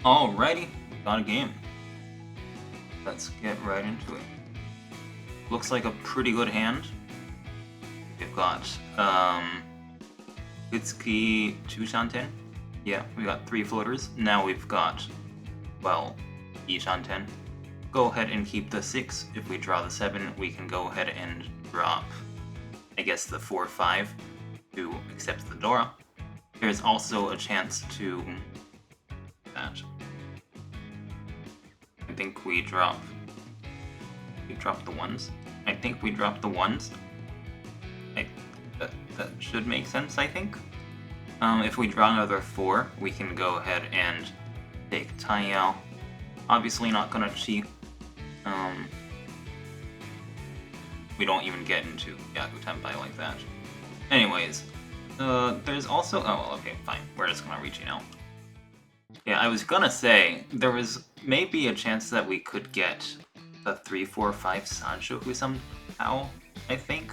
Alrighty, got a game. Let's get right into it. Looks like a pretty good hand. We've got Itsuki 2 Shanten. Yeah, we got 3 floaters. Now we've got, well, E Shanten. Go ahead and keep the 6. If we draw the 7, we can go ahead and drop, I guess, the 4-5 to accept the Dora. There's also a chance to that. I think we drop the 1s. I think we drop the 1s. That should make sense, I think. If we draw another 4, we can go ahead and take tanyao. Obviously not gonna cheat. We don't even get into yaku tenpai like that. Anyways, there's also... oh, well, okay, fine. We're just gonna Riichi now. Yeah, I was gonna say, there was maybe a chance that we could get a 3-4-5 Sanshoku somehow, I think.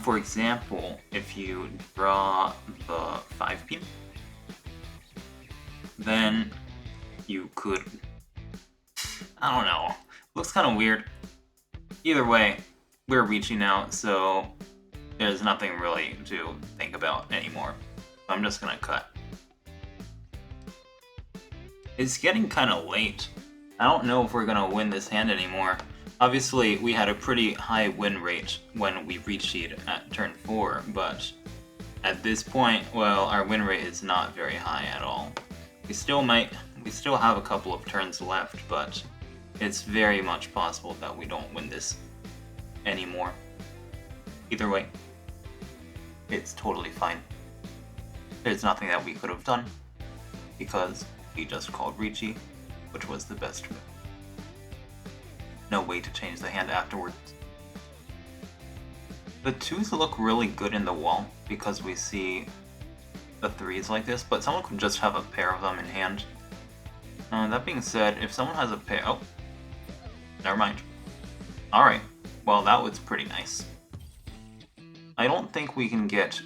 For example, if you draw the 5 pin, then you could... I don't know. Looks kind of weird. Either way, we're Riichi now, so there's nothing really to think about anymore. I'm just gonna cut. It's getting kind of late. I don't know if we're gonna win this hand anymore. Obviously, we had a pretty high win rate when we Riichi'd at turn 4, but at this point, well, our win rate is not very high at all. We still have a couple of turns left, but it's very much possible that we don't win this anymore. Either way, it's totally fine. There's nothing that we could have done, because we just called Riichi, which was the best move. No way to change the hand afterwards. The 2s look really good in the wall because we see the 3s like this, but someone could just have a pair of them in hand. That being said, if someone has a pair... oh, never mind. Alright, well that was pretty nice. I don't think we can get...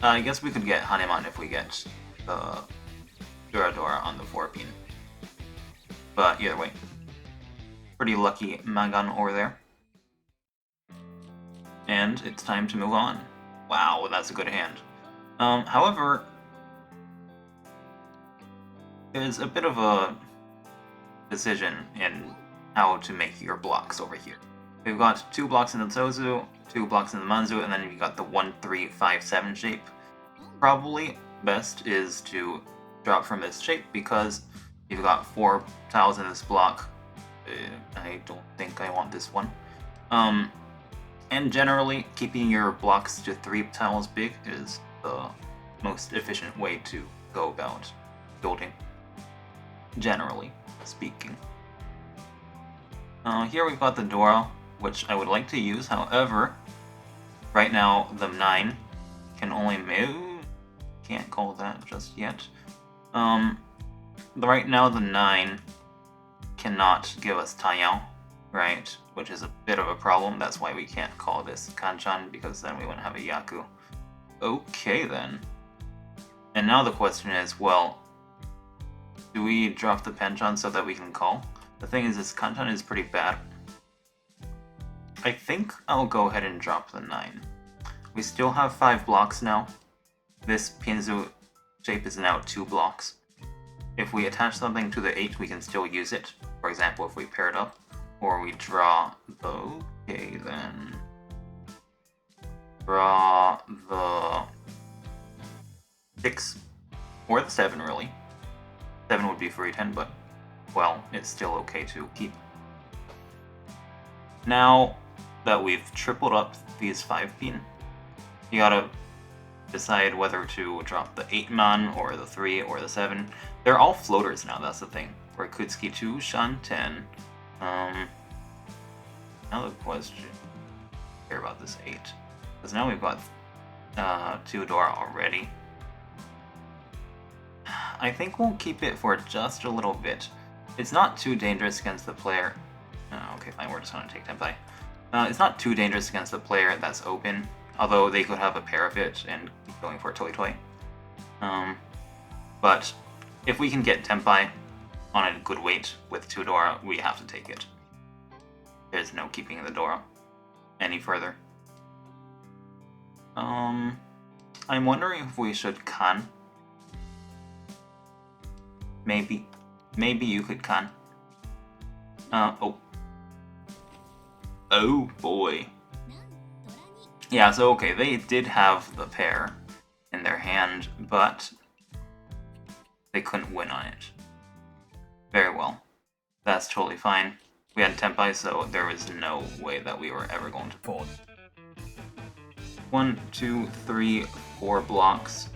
I guess we could get Haneman if we get the Duradora on the 4 pin. But either way. Pretty lucky Mangan over there. And it's time to move on. Wow, that's a good hand. However, there's a bit of a decision in how to make your blocks over here. We've got 2 blocks in the Sozu, 2 blocks in the Manzu, and then you've got the 1-3-5-7 shape. Probably best is to drop from this shape because you've got 4 tiles in this block. I don't think I want this one. And generally, keeping your blocks to 3 tiles big is the most efficient way to go about building, generally speaking. Here we've got the Dora, which I would like to use, however, right now the 9 can only move. Can't call that just yet. Right now the 9 cannot give us tanyao, right? Which is a bit of a problem. That's why we can't call this kanchan, because then we wouldn't have a yaku. Okay then. And now the question is, well, do we drop the penchan so that we can call? The thing is, this kanchan is pretty bad. I think I'll go ahead and drop the 9. We still have 5 blocks now. This pinzu shape is now 2 blocks. If we attach something to the 8, we can still use it. For example, if we pair it up, or we draw the... okay, then... draw the 6, or the 7, really. 7 would be free 10, but, well, it's still okay to keep. Now that we've tripled up these 5 pin, you gotta decide whether to drop the 8-man, or the 3, or the 7. They're all floaters now, that's the thing. For Kutsuki 2 Shanten. Now the question... I care about this 8. Because now we've got 2 Dora already. I think we'll keep it for just a little bit. It's not too dangerous against the player... okay, fine, we're just gonna take Tenpai. It's not too dangerous against the player that's open, although they could have a pair of it and keep going for a Toi Toi. But If we can get Tenpai on a good weight with 2 Dora, we have to take it. There's no keeping the Dora any further. I'm wondering if we should Kan. Maybe you could Kan. Oh boy. Yeah, so okay, they did have the pair in their hand, but they couldn't win on it. Very well. That's totally fine. We had Tenpai, so there was no way that we were ever going to fold. 1, 2, 3, 4 blocks.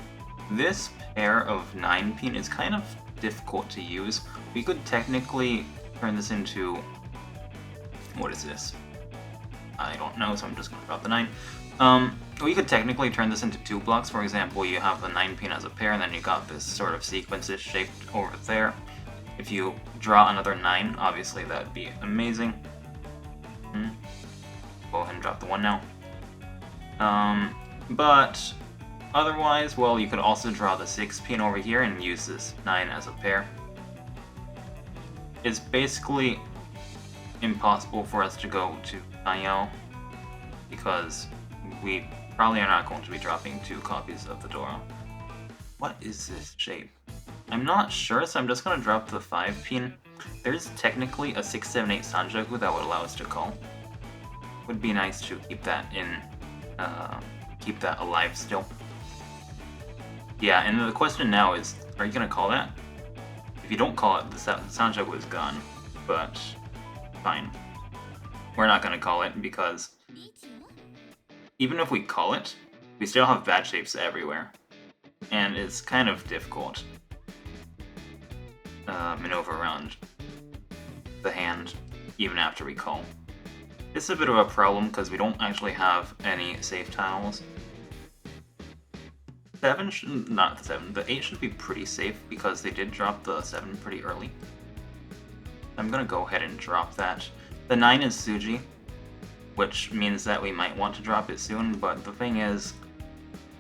This pair of 9-pin is kind of difficult to use. We could technically turn this into... What is this? I don't know, so I'm just going to drop the 9. We could technically turn this into 2 blocks. For example, you have the 9-pin as a pair, and then you got this sort of sequences shaped over there. If you draw another 9, obviously that'd be amazing. Go ahead and drop the 1 now. But otherwise, well, you could also draw the 6-pin over here and use this 9 as a pair. It's basically impossible for us to go to tanyao because we probably are not going to be dropping 2 copies of the Dora. What is this shape? I'm not sure, so I'm just going to drop the 5-pin. There's technically a 6, 7, 8 Sanjaku that would allow us to call. Would be nice to keep that in, keep that alive still. Yeah, and the question now is, are you going to call that? If you don't call it, the Sanjaku is gone, but fine. We're not going to call it because even if we call it, we still have bad shapes everywhere. And it's kind of difficult maneuver around the hand even after we call. It's a bit of a problem because we don't actually have any safe tiles. 7 not the 7, the 8 should be pretty safe because they did drop the 7 pretty early. I'm gonna go ahead and drop that. The 9 is Suji, which means that we might want to drop it soon, but the thing is,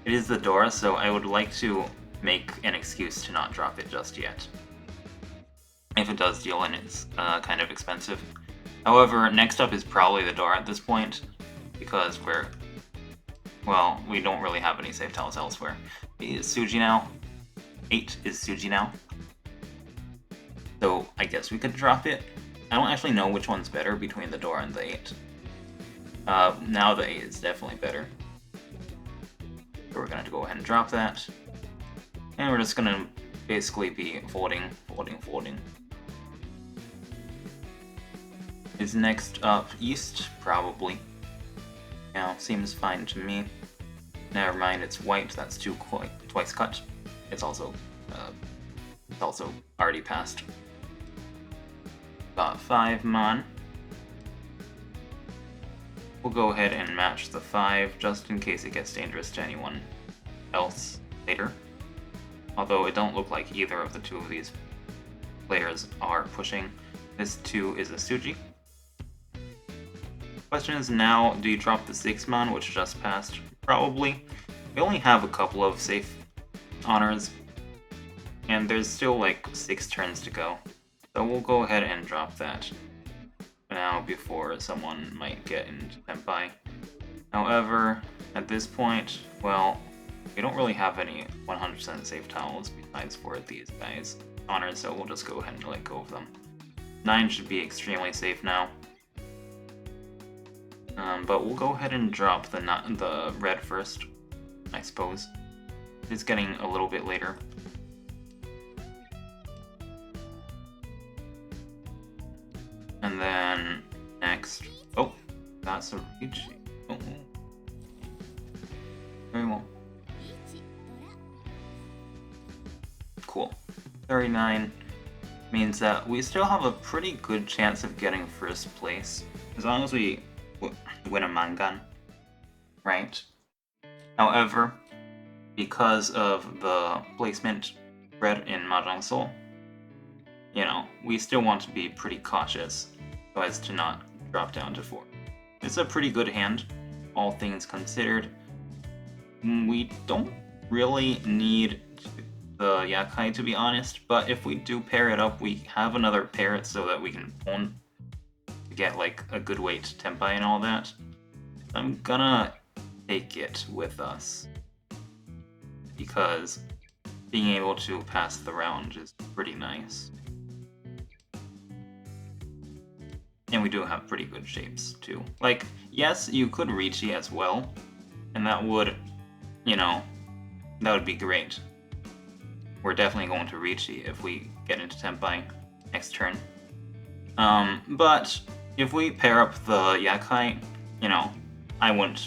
it is the Dora, so I would like to make an excuse to not drop it just yet. If it does deal and it's kind of expensive. However, next up is probably the Dora at this point, because we don't really have any safe tiles elsewhere. It is Suji now. 8 is Suji now. So I guess we could drop it. I don't actually know which one's better between the Dora and the 8. Now the 8 is definitely better. So we're going to go ahead and drop that. And we're just going to basically be folding. Is next up East? Probably. Now, seems fine to me. Never mind, it's white, that's twice cut. It's also already passed. Got 5 mon. We'll go ahead and match the 5 just in case it gets dangerous to anyone else later. Although it don't look like either of the 2 of these players are pushing. This 2 is a Suji. Question is now, do you drop the 6 mon, which just passed? Probably. We only have a couple of safe honors, and there's still like 6 turns to go. So we'll go ahead and drop that now before someone might get into Tenpai. However, at this point, well, we don't really have any 100% safe tiles besides for these guys' honors, so we'll just go ahead and let go of them. 9 should be extremely safe now. But we'll go ahead and drop the red first, I suppose. It's getting a little bit later. And then next, oh, that's a Riichi. Oh, very well. Cool. 39 means that we still have a pretty good chance of getting first place as long as we win a Mangan, right? However, because of the placement red in Mahjong Soul, you know, we still want to be pretty cautious so as to not drop down to 4. It's a pretty good hand, all things considered. We don't really need the yakuhai, to be honest, but if we do pair it up, we have another pair so that we can own to get like a good weight tempai and all that. I'm gonna take it with us because being able to pass the round is pretty nice. And we do have pretty good shapes too. Like, yes, you could Riichi as well, and that would, you know, that would be great. We're definitely going to Riichi if we get into Tenpai next turn. But if we pair up the yakuhai, you know, I would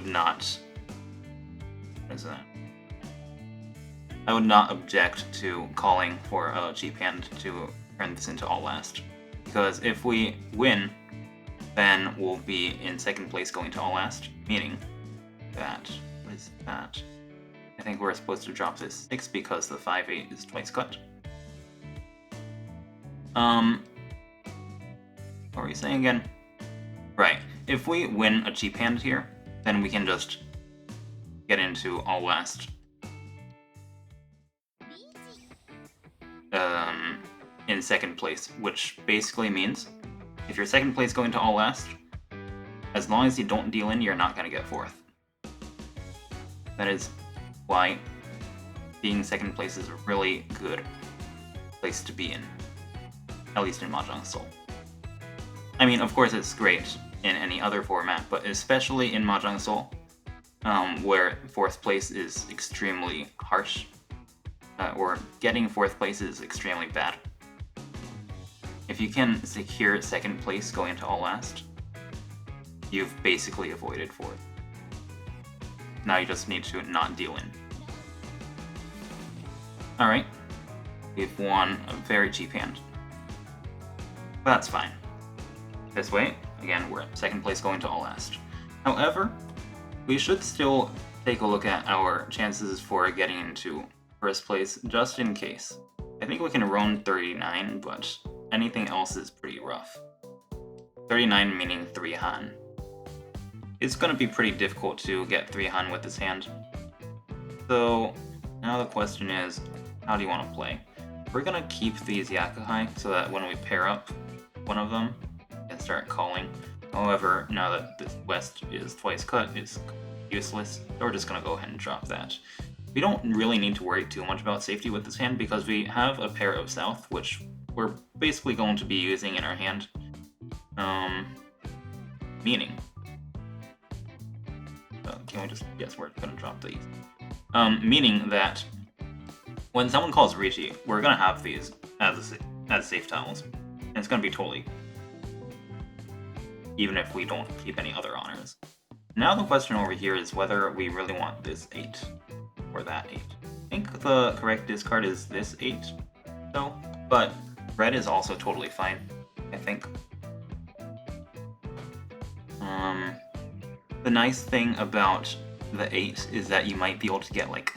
not. What is that? I would not object to calling for a cheap hand to turn this into all last. Because if we win, then we'll be in second place going to all last, meaning that, what is that? I think we're supposed to drop this 6 because the 5-8 is twice cut. What were we saying again? Right, if we win a cheap hand here, then we can just get into all last. In second place, which basically means if you're second place going to all last, as long as you don't deal in, you're not going to get fourth. That is why being second place is a really good place to be in, at least in Mahjong Soul. I mean, of course it's great in any other format, but especially in Mahjong Soul, where fourth place is extremely harsh, or getting fourth place is extremely bad. If you can secure second place going to all last, you've basically avoided fourth. Now you just need to not deal in. Alright, we've won a very cheap hand. But that's fine. This way, again, we're at second place going to all last. However, we should still take a look at our chances for getting into first place, just in case. I think we can roam 39, but anything else is pretty rough. 39 meaning 3 Han. It's going to be pretty difficult to get 3 Han with this hand. So now the question is, how do you want to play? We're going to keep these yakuhai so that when we pair up one of them, we can start calling. However, now that this west is twice cut, it's useless, so we're just going to go ahead and drop that. We don't really need to worry too much about safety with this hand because we have a pair of south, which we're basically going to be using in our hand. Meaning... can we just... Yes, we're going to drop these. Meaning that when someone calls Riichi, we're going to have these as safe tiles. And it's going to be totally... even if we don't keep any other honors. Now the question over here is whether we really want this 8 or that 8. I think the correct discard is this 8, though, but red is also totally fine, I think. The nice thing about the 8 is that you might be able to get, like,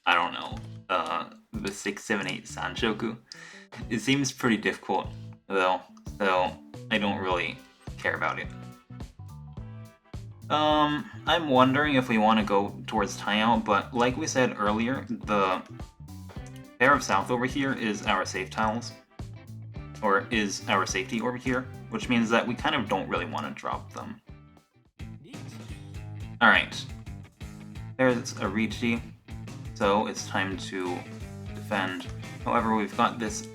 I don't know, the 6, 7, 8 Sanshoku. It seems pretty difficult, though, so I don't really care about it. I'm wondering if we want to go towards tanyao, but like we said earlier, the pair of south over here is our safe tiles, or is our safety over here, which means that we kind of don't really want to drop them. Alright, there's a Riichi, so it's time to defend. However, we've got this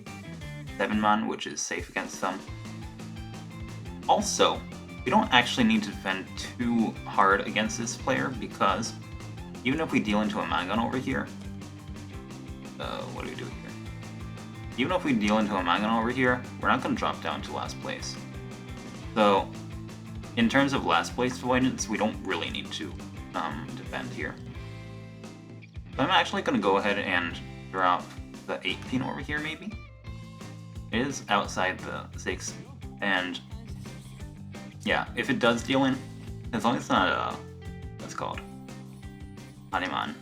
7-man, which is safe against them. Also, we don't actually need to defend too hard against this player because even if we deal into a Mangan over here, what do we do here? Even if we deal into a Mangan over here, we're not going to drop down to last place. So, in terms of last place avoidance, we don't really need to defend here. So I'm actually going to go ahead and drop the 8 pin over here, maybe? It is outside the 6, and yeah, if it does deal in, as long as it's not what's called? Hanuman.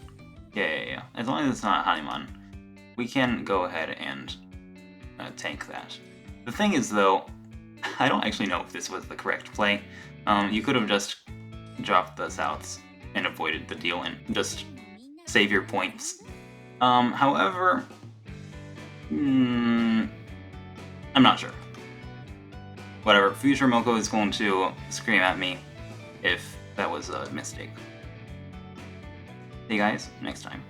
Yeah. As long as it's not Hanuman, we can go ahead and tank that. The thing is, though, I don't actually know if this was the correct play. You could have just dropped the souths and avoided the deal in. Just save your points. However, I'm not sure. Whatever, future Moko is going to scream at me if that was a mistake. See you guys next time.